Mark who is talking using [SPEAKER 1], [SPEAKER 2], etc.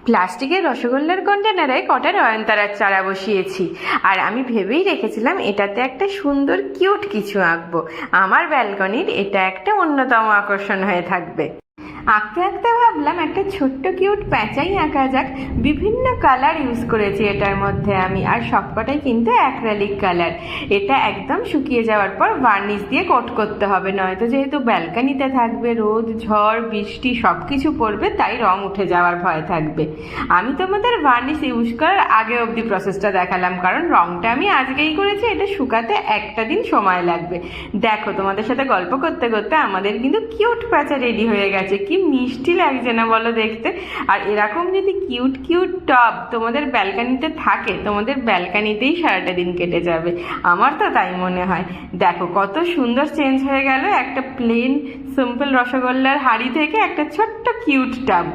[SPEAKER 1] প্লাস্টিকের রসগোল্লার কন্টেনারে কটা নয়নতারার চারা বসিয়েছি, আর আমি ভেবেই রেখেছিলাম এটাতে একটা সুন্দর কিউট কিছু আঁকবো। আমার ব্যালকনির এটা একটা অন্যতম আকর্ষণ হয়ে থাকবে। আঁকতে আঁকতে ভাবলাম একটা ছোট্ট কিউট প্যাঁচাই আঁকা যাক। বিভিন্ন কালার ইউজ করেছি এটার মধ্যে আমি, আর সবকটাই কিন্তু অ্যাক্রিলিক কালার। এটা একদম শুকিয়ে যাওয়ার পর ভার্নিশ দিয়ে কোট করতে হবে, নয়তো যেহেতু ব্যালকনিতে থাকবে রোদ ঝড় বৃষ্টি সব কিছু পড়বে, তাই রং উঠে যাওয়ার ভয় থাকবে। আমি তোমাদের ভার্নিশ ইউজ করার আগে অবধি প্রসেসটা দেখালাম, কারণ রংটা আমি আজকেই করেছি, এটা শুকাতে একটা দিন সময় লাগবে। দেখো, তোমাদের সাথে গল্প করতে করতে আমাদের কিন্তু কিউট প্যাঁচা রেডি হয়ে গেছে। কি মিষ্টি লাগছে না বলো দেখতে? আর এরকম যদি কিউট কিউট টব তোমাদের ব্যালকনিতে থাকে, তোমাদের ব্যালকনিতেই সারাটা দিন কেটে যাবে, আমার তো তাই মনে হয়। দেখো কত সুন্দর চেঞ্জ হয়ে গেল একটা প্লেন সিম্পল রসগোল্লার হাঁড়ি থেকে একটা ছোট্ট কিউট টব।